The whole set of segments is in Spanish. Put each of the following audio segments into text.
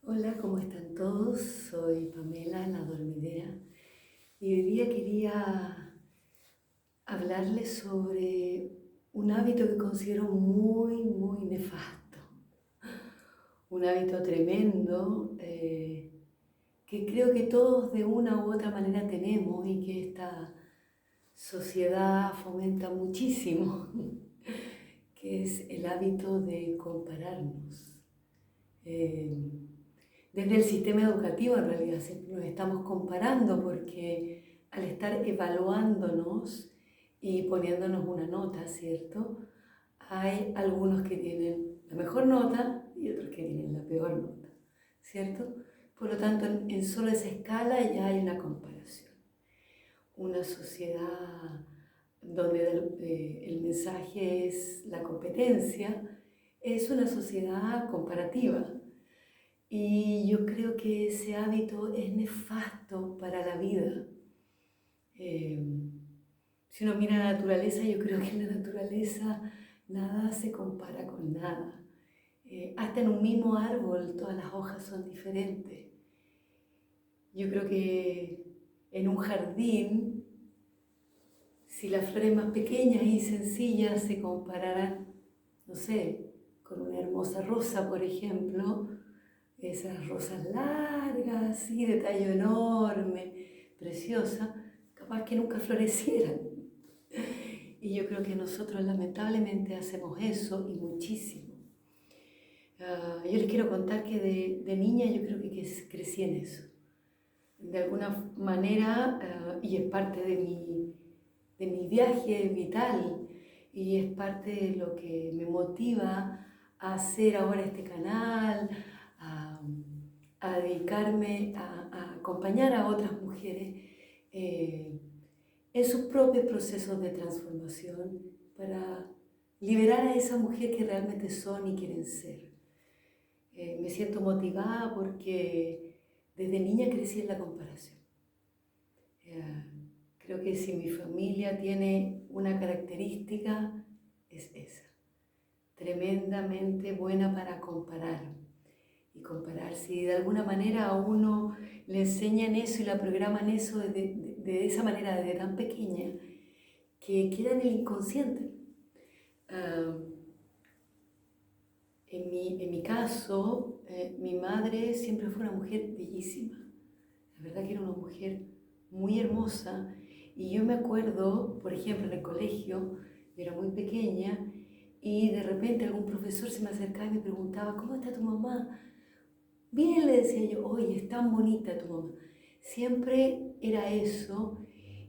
Hola, ¿cómo están todos? Soy Pamela, la dormidera, y hoy día quería hablarles sobre un hábito que considero muy nefasto, un hábito tremendo que creo que todos de una u otra manera tenemos y que esta sociedad fomenta muchísimo, que es el hábito de compararnos. Eh, Desde el sistema educativo en realidad siempre nos estamos comparando porque al estar evaluándonos y poniéndonos una nota, ¿cierto? Hay algunos que tienen la mejor nota y otros que tienen la peor nota, ¿cierto? Por lo tanto, en solo esa escala ya hay una comparación. Una sociedad donde el mensaje es la competencia, es una sociedad comparativa. Y yo creo que ese hábito es nefasto para la vida. Eh, si uno mira la naturaleza, yo creo que en la naturaleza nada se compara con nada. Hasta en un mismo árbol todas las hojas son diferentes. Yo creo que en un jardín, si las flores más pequeñas y sencillas se compararan, no sé, con una hermosa rosa, por ejemplo, esas rosas largas, así de tallo enorme, preciosa, capaz que nunca florecieran. Y yo creo que nosotros lamentablemente hacemos eso y muchísimo. Yo les quiero contar que de niña yo creo que crecí en eso. De alguna manera, y es parte de mi viaje vital, y es parte de lo que me motiva a hacer ahora este canal, a, a dedicarme a acompañar a otras mujeres en sus propios procesos de transformación para liberar a esa mujer que realmente son y quieren ser. Me siento motivada porque desde niña crecí en la comparación. Eh, Creo que si mi familia tiene una característica, es esa. Tremendamente buena para comparar. Y comparar, si de alguna manera a uno le enseñan eso y la programan eso de esa manera desde tan pequeña, que queda en el inconsciente. Uh, en mi caso, mi madre siempre fue una mujer bellísima. La verdad que era una mujer muy hermosa. Y yo me acuerdo, por ejemplo, en el colegio, yo era muy pequeña, y de repente algún profesor se me acercaba y me preguntaba, ¿cómo está tu mamá? Bien, le decía yo, oye, es tan bonita tu mamá. Siempre era eso,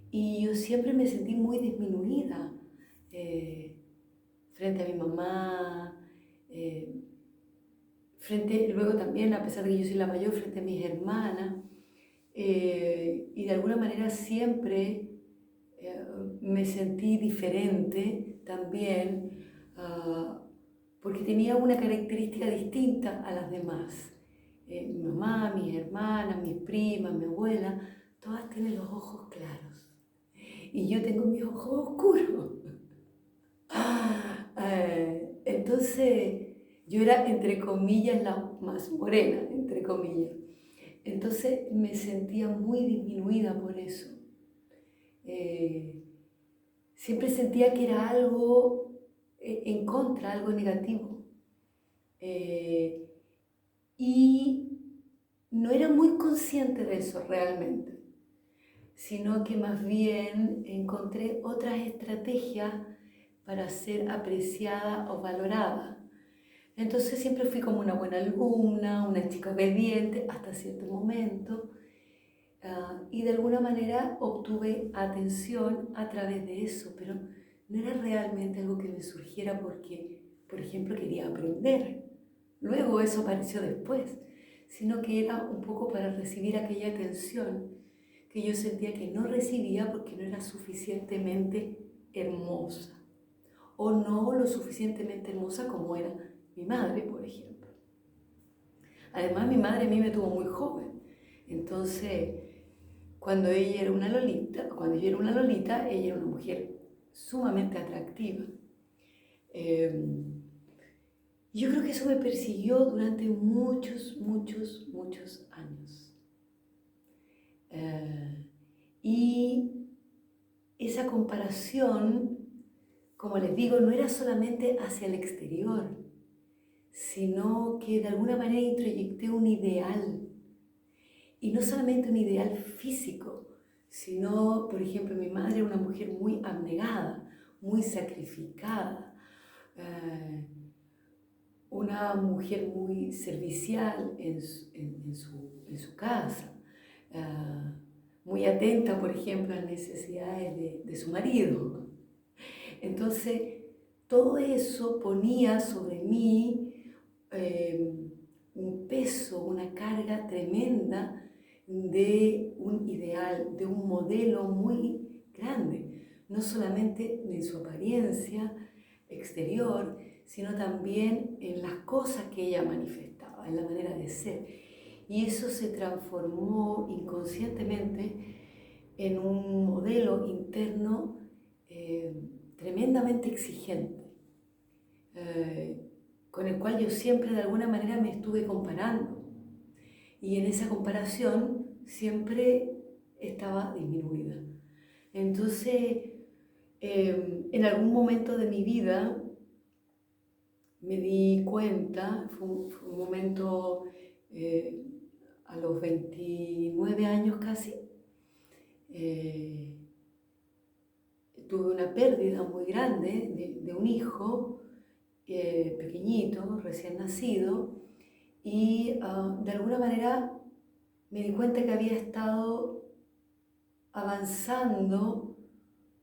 y yo siempre me sentí muy disminuida eh, frente a mi mamá, eh, luego también, a pesar de que yo soy la mayor, frente a mis hermanas. Y de alguna manera siempre eh, me sentí diferente también, porque tenía una característica distinta a las demás. Mi mamá, mis hermanas, mis primas, mi abuela, todas tienen los ojos claros y yo tengo mis ojos oscuros. Entonces yo era, entre comillas, la más morena, entre comillas. Entonces me sentía muy disminuida por eso. Eh, Siempre sentía que era algo en contra, algo negativo. Eh, y no era muy consciente de eso realmente, sino que más bien encontré otras estrategias para ser apreciada o valorada. Entonces siempre fui como una buena alumna, una chica obediente hasta cierto momento. Y de alguna manera obtuve atención a través de eso, pero no era realmente algo que me surgiera porque, por ejemplo, quería aprender. Luego eso apareció después, sino que era un poco para recibir aquella atención que yo sentía que no recibía porque no era suficientemente hermosa, o no lo suficientemente hermosa como era mi madre, por ejemplo. Además, mi madre a mí me tuvo muy joven, entonces cuando yo era una lolita, ella era una mujer sumamente atractiva. Yo creo que eso me persiguió durante muchos muchos, muchos años. Y esa comparación, como les digo, no era solamente hacia el exterior, sino que de alguna manera introyecté un ideal. Y no solamente un ideal físico, sino, por ejemplo, mi madre era una mujer muy abnegada, muy sacrificada, una mujer muy servicial en su casa, muy atenta, por ejemplo, a las necesidades de su marido. Entonces, todo eso ponía sobre mí un peso, una carga tremenda de un ideal, de un modelo muy grande, no solamente en su apariencia exterior, sino también en las cosas que ella manifestaba, en la manera de ser. Y eso se transformó inconscientemente en un modelo interno tremendamente exigente, con el cual yo siempre de alguna manera me estuve comparando. Y en esa comparación siempre estaba disminuida. Entonces, en algún momento de mi vida me di cuenta, fue un momento a los 29 años casi, tuve una pérdida muy grande de un hijo pequeñito, recién nacido, y de alguna manera me di cuenta que había estado avanzando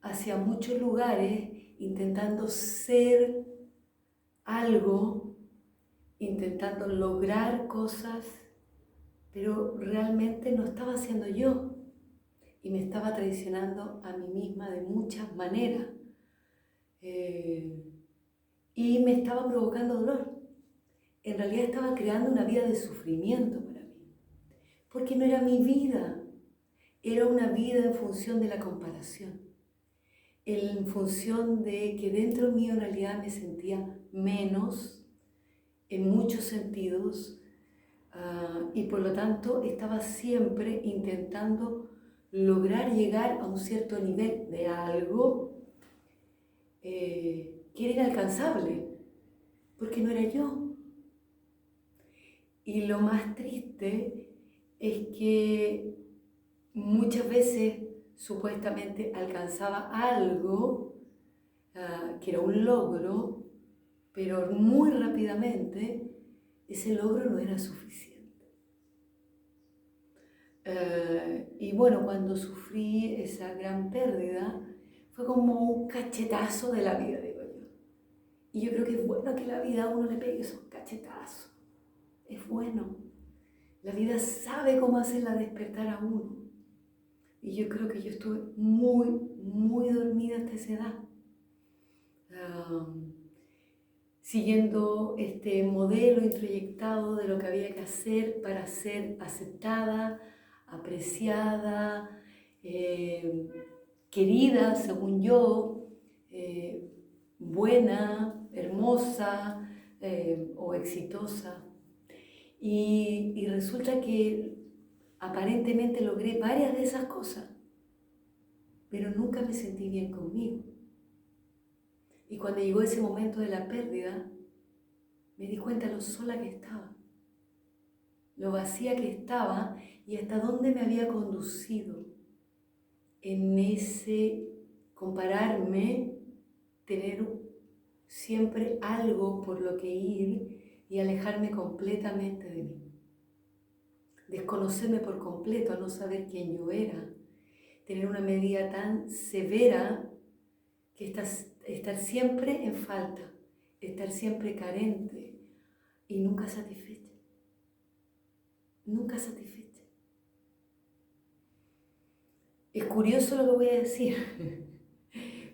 hacia muchos lugares, intentando ser algo, intentando lograr cosas, pero realmente no estaba siendo yo y me estaba traicionando a mí misma de muchas maneras y me estaba provocando dolor. En realidad estaba creando una vida de sufrimiento para mí, porque no era mi vida, era una vida en función de la comparación, en función de que dentro mío en realidad me sentía menos en muchos sentidos y por lo tanto estaba siempre intentando lograr llegar a un cierto nivel de algo que era inalcanzable, porque no era yo. Y lo más triste es que muchas veces supuestamente alcanzaba algo que era un logro, pero muy rápidamente ese logro no era suficiente. Y bueno, cuando sufrí esa gran pérdida, fue como un cachetazo de la vida, digo yo. Y yo creo que es bueno que la vida a uno le pegue esos cachetazos. Es bueno. La vida sabe cómo hacerla despertar a uno. Y yo creo que yo estuve muy, muy dormida hasta esa edad. Siguiendo este modelo introyectado de lo que había que hacer para ser aceptada, apreciada, querida, según yo, buena, hermosa o exitosa. Y resulta que aparentemente logré varias de esas cosas, pero nunca me sentí bien conmigo. Y cuando llegó ese momento de la pérdida, me di cuenta lo sola que estaba, lo vacía que estaba y hasta dónde me había conducido en ese compararme, tener siempre algo por lo que ir y alejarme completamente de mí. Desconocerme por completo, no saber quién yo era, tener una medida tan severa que estar siempre en falta, estar siempre carente y nunca satisfecha. Nunca satisfecha. Es curioso lo que voy a decir,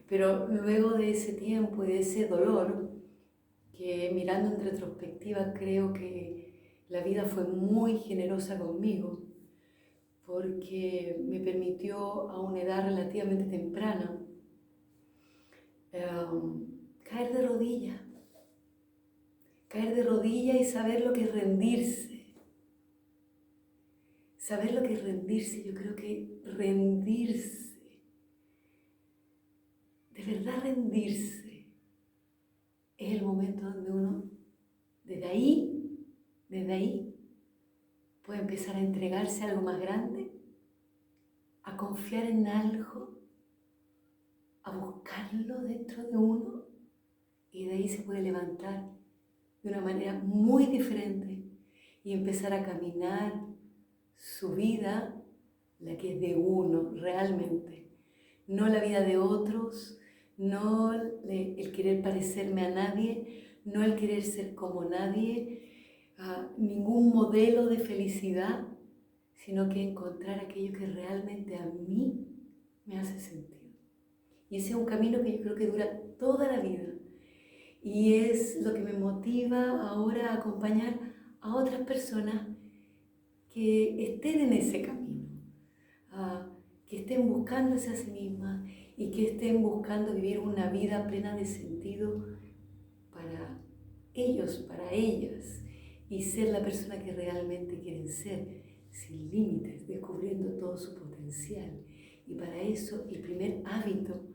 pero luego de ese tiempo y de ese dolor, que mirando en retrospectiva creo que la vida fue muy generosa conmigo, porque me permitió a una edad relativamente temprana caer de rodillas y saber lo que es rendirse, saber lo que es rendirse. Yo creo que rendirse, de verdad rendirse, es el momento donde uno, desde ahí, puede empezar a entregarse a algo más grande, a confiar en algo, a buscarlo dentro de uno, y de ahí se puede levantar de una manera muy diferente y empezar a caminar su vida, la que es de uno realmente, no la vida de otros, no el querer parecerme a nadie, no el querer ser como nadie, ningún modelo de felicidad, sino que encontrar aquello que realmente a mí me hace sentido. Y ese es un camino que yo creo que dura toda la vida. Y es lo que me motiva ahora a acompañar a otras personas que estén en ese camino, que estén buscándose a sí mismas y que estén buscando vivir una vida plena de sentido para ellos, para ellas, y ser la persona que realmente quieren ser, sin límites, descubriendo todo su potencial. Y para eso el primer hábito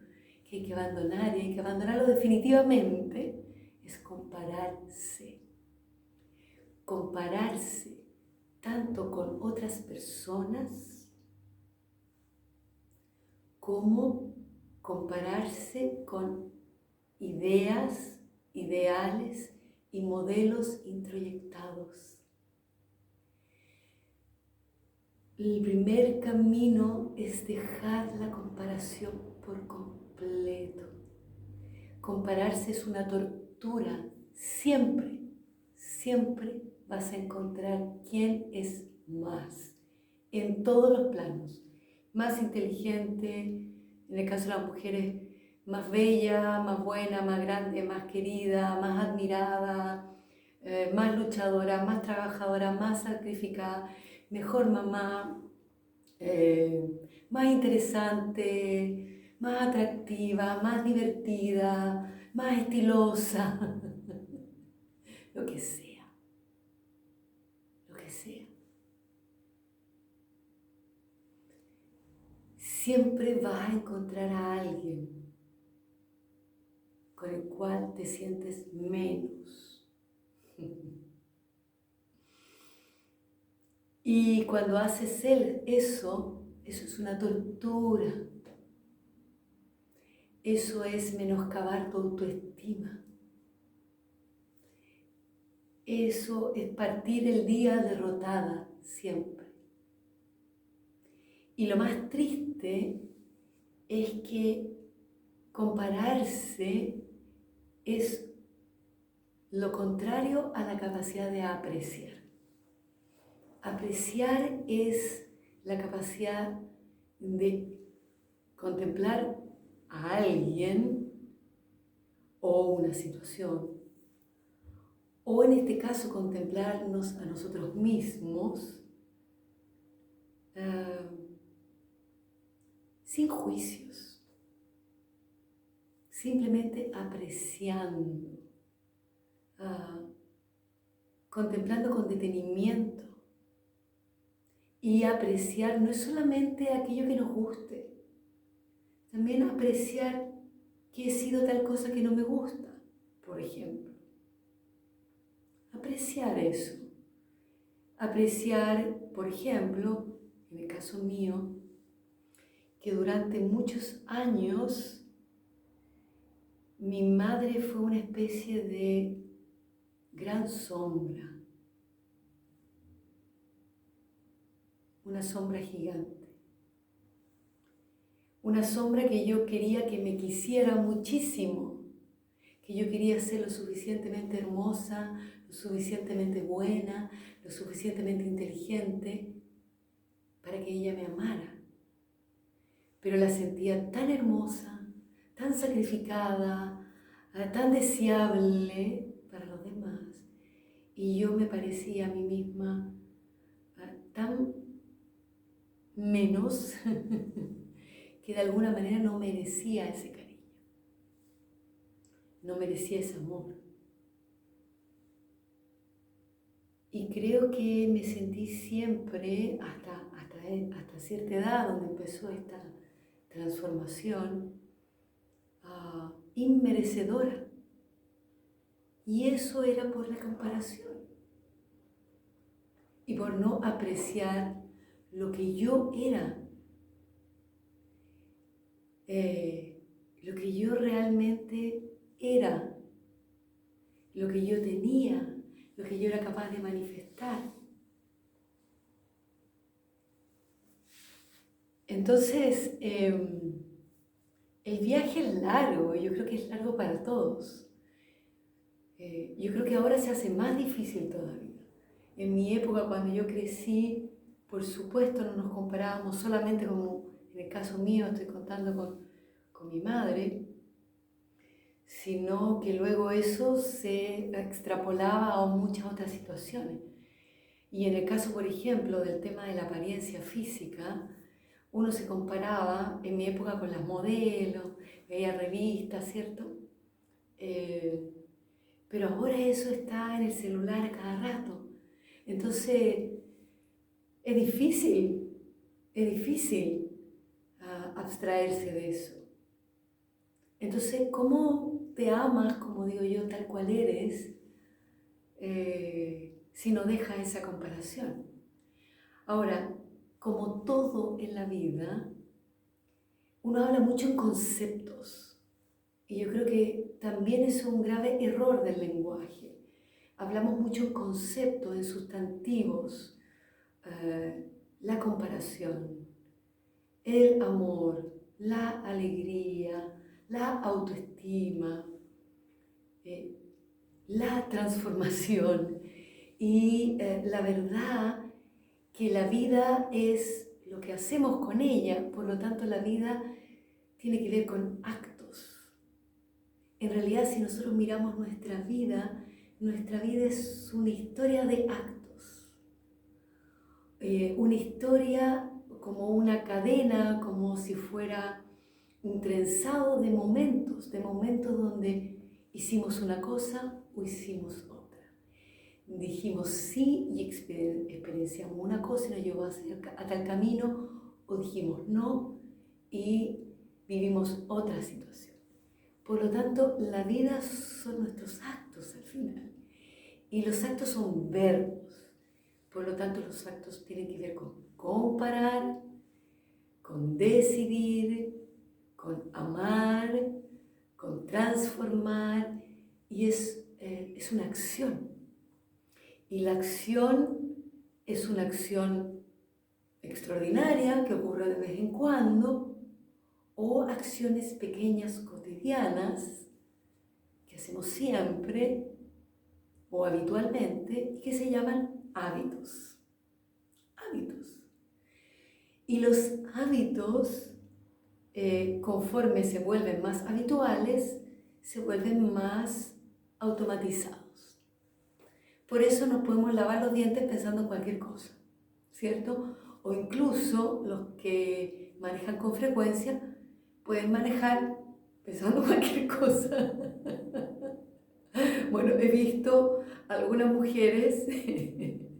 que hay que abandonar, y hay que abandonarlo definitivamente, es compararse. Compararse tanto con otras personas como compararse con ideas, ideales y modelos introyectados. El primer camino es dejar la comparación por completo. Compararse es una tortura. Siempre, siempre vas a encontrar quién es más, en todos los planos. Más inteligente, en el caso de las mujeres, más bella, más buena, más grande, más querida, más admirada, más luchadora, más trabajadora, más sacrificada, mejor mamá, más interesante, más atractiva, más divertida, más estilosa, lo que sea, lo que sea. Siempre vas a encontrar a alguien con el cual te sientes menos. Y cuando haces eso es una tortura. Eso es menoscabar tu autoestima. Eso es partir el día derrotada siempre. Y lo más triste es que compararse es lo contrario a la capacidad de apreciar. Apreciar es la capacidad de contemplar a alguien o una situación, o en este caso contemplarnos a nosotros mismos sin juicios, simplemente apreciando, contemplando con detenimiento. Y apreciar no es solamente aquello que nos guste, también apreciar que he sido tal cosa que no me gusta, por ejemplo. Apreciar eso. Apreciar, por ejemplo, en el caso mío, que durante muchos años mi madre fue una especie de gran sombra, una sombra gigante, una sombra que yo quería que me quisiera muchísimo, que yo quería ser lo suficientemente hermosa, lo suficientemente buena, lo suficientemente inteligente para que ella me amara. Pero la sentía tan hermosa, tan sacrificada, tan deseable para los demás. Y yo me parecía a mí misma tan menos que de alguna manera no merecía ese cariño, no merecía ese amor. Y creo que me sentí siempre, hasta cierta edad, donde empezó esta transformación, inmerecedora. Y eso era por la comparación y por no apreciar lo que yo era, lo que yo realmente era, lo que yo tenía, lo que yo era capaz de manifestar. Entonces, el viaje es largo, yo creo que es largo para todos. Yo creo que ahora se hace más difícil todavía. En mi época, cuando yo crecí, por supuesto no nos comparábamos solamente, como en el caso mío estoy contando, con mi madre, sino que luego eso se extrapolaba a muchas otras situaciones. Y en el caso, por ejemplo, del tema de la apariencia física, uno se comparaba en mi época con las modelos, veía revistas, ¿cierto? Pero ahora eso está en el celular a cada rato. Entonces, es difícil abstraerse de eso. Entonces, ¿cómo te amas, como digo yo, tal cual eres, si no dejas esa comparación? Ahora, como todo en la vida, uno habla mucho en conceptos. Y yo creo que también es un grave error del lenguaje. Hablamos mucho en conceptos, en sustantivos, la comparación, el amor, la alegría, la autoestima, la transformación. Y la verdad que la vida es lo que hacemos con ella, por lo tanto la vida tiene que ver con actos. En realidad, si nosotros miramos nuestra vida es una historia de actos. Una historia como una cadena, como si fuera un trenzado de momentos donde hicimos una cosa o hicimos otra. Dijimos sí y experienciamos una cosa y nos llevó a tal camino, o dijimos no y vivimos otra situación. Por lo tanto, la vida son nuestros actos al final. Y los actos son verbos. Por lo tanto, los actos tienen que ver con comparar, con decidir, con amar, con transformar. Y es una acción. Y la acción es una acción extraordinaria que ocurre de vez en cuando, o acciones pequeñas cotidianas que hacemos siempre o habitualmente y que se llaman hábitos. Hábitos. Y los hábitos, conforme se vuelven más habituales, se vuelven más automatizados. Por eso no podemos lavar los dientes pensando en cualquier cosa, ¿cierto? O incluso los que manejan con frecuencia pueden manejar pensando en cualquier cosa. Bueno, he visto algunas mujeres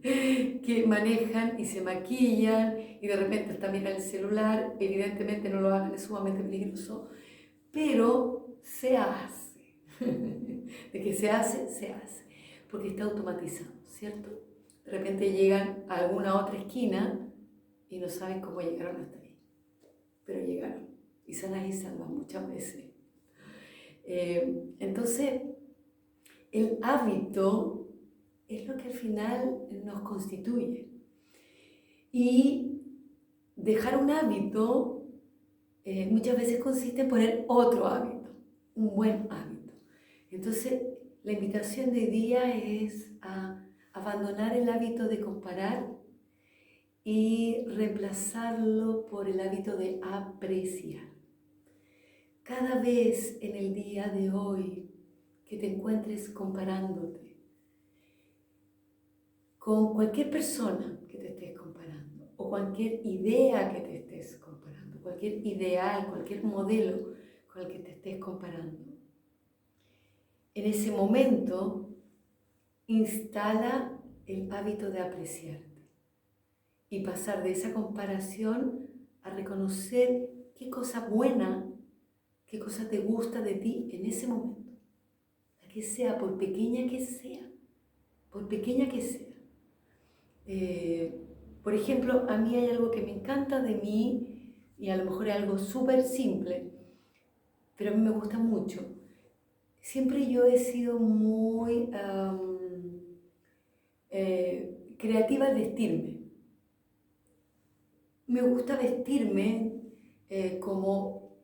que manejan y se maquillan y de repente están mirando el celular. Evidentemente no lo hagan, es sumamente peligroso, pero se hace. De que se hace, porque está automatizado, ¿cierto? De repente llegan a alguna otra esquina y no saben cómo llegaron hasta ahí, pero llegaron y sanas y salvas muchas veces. Entonces, el hábito es lo que al final nos constituye. Y dejar un hábito muchas veces consiste en poner otro hábito, un buen hábito. Entonces, la invitación de hoy día es a abandonar el hábito de comparar y reemplazarlo por el hábito de apreciar. Cada vez en el día de hoy que te encuentres comparándote con cualquier persona que te estés comparando, o cualquier idea que te estés comparando, cualquier ideal, cualquier modelo con el que te estés comparando, en ese momento instala el hábito de apreciarte y pasar de esa comparación a reconocer qué cosa buena, qué cosa te gusta de ti en ese momento, la que sea, por pequeña que sea, por pequeña que sea. Por ejemplo, a mí hay algo que me encanta de mí y a lo mejor es algo súper simple, pero a mí me gusta mucho. Siempre yo he sido muy creativa al vestirme. Me gusta vestirme como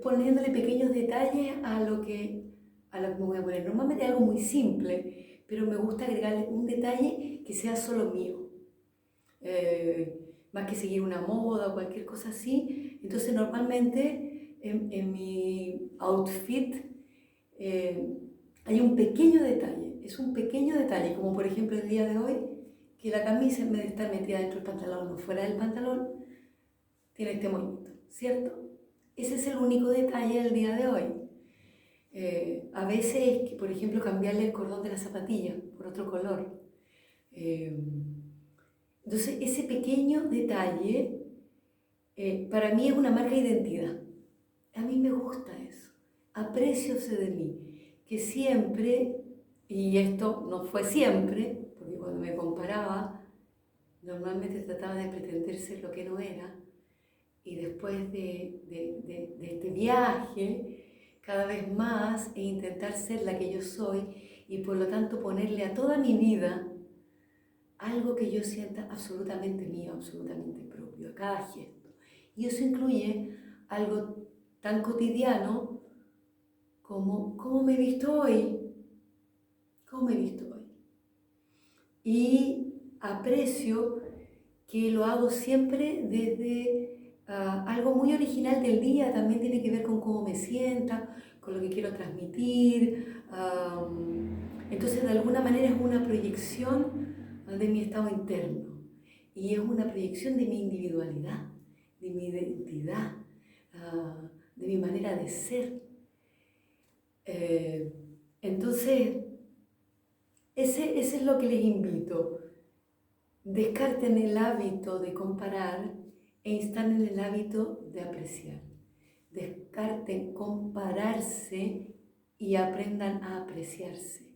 poniéndole pequeños detalles a lo que me voy a poner. Normalmente es algo muy simple, pero me gusta agregarle un detalle que sea solo mío. Más que seguir una moda o cualquier cosa así. Entonces normalmente en mi outfit hay un pequeño detalle, es un pequeño detalle, como por ejemplo el día de hoy, que la camisa en vez de estar metida dentro del pantalón o fuera del pantalón, tiene este moñito, ¿cierto? Ese es el único detalle del día de hoy. A veces es que, por ejemplo, cambiarle el cordón de la zapatilla por otro color. Entonces, ese pequeño detalle para mí es una marca de identidad. A mí me gusta eso. Apreciose de mí. Que siempre, y esto no fue siempre, porque cuando me comparaba, normalmente trataba de pretender ser lo que no era, y después de este viaje, cada vez más, e intentar ser la que yo soy, y por lo tanto ponerle a toda mi vida algo que yo sienta absolutamente mío, absolutamente propio, a cada gesto. Y eso incluye algo tan cotidiano como cómo me he visto hoy, cómo me he visto hoy. Y aprecio que lo hago siempre desde algo muy original del día, también tiene que ver con cómo me sienta, con lo que quiero transmitir. Entonces, de alguna manera es una proyección de mi estado interno y es una proyección de mi individualidad, de mi identidad, de mi manera de ser. Entonces, ese es lo que les invito. Descarten el hábito de comparar e instalen el hábito de apreciar. Descarten compararse y aprendan a apreciarse.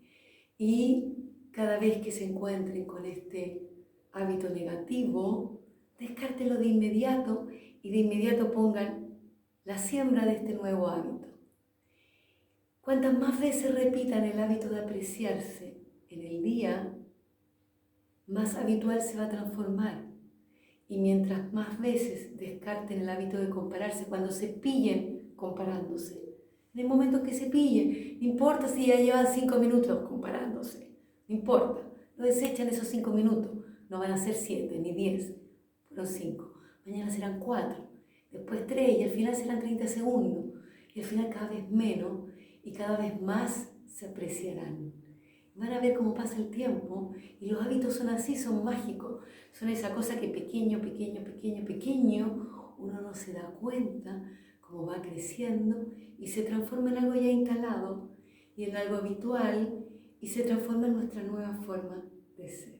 Y cada vez que se encuentren con este hábito negativo, descártenlo de inmediato y de inmediato pongan la siembra de este nuevo hábito. Cuantas más veces repitan el hábito de apreciarse en el día, más habitual se va a transformar. Y mientras más veces descarten el hábito de compararse, cuando se pillen comparándose, en el momento que se pillen, no importa si ya llevan 5 minutos comparándose, no importa, no desechan esos 5 minutos, no van a ser 7 ni 10, fueron 5, mañana serán 4, después 3 y al final serán 30 segundos, y al final cada vez menos y cada vez más se apreciarán. Van a ver cómo pasa el tiempo y los hábitos son así, son mágicos. Son esa cosa que pequeño, uno no se da cuenta cómo va creciendo y se transforma en algo ya instalado y en algo habitual y se transforma en nuestra nueva forma de ser.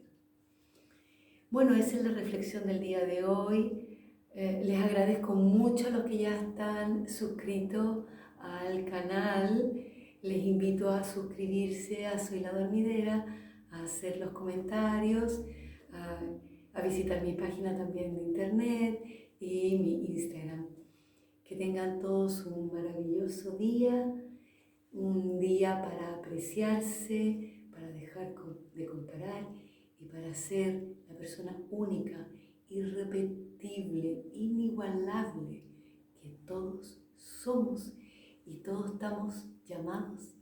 Bueno, esa es la reflexión del día de hoy. Les agradezco mucho a los que ya están suscritos al canal. Les invito a suscribirse a Soy la Dormidera, a hacer los comentarios, a visitar mi página también de internet y mi Instagram. Que tengan todos un maravilloso día, un día para apreciarse, para dejar de comparar y para ser la persona única, irrepetible, inigualable que todos somos y todos estamos llamados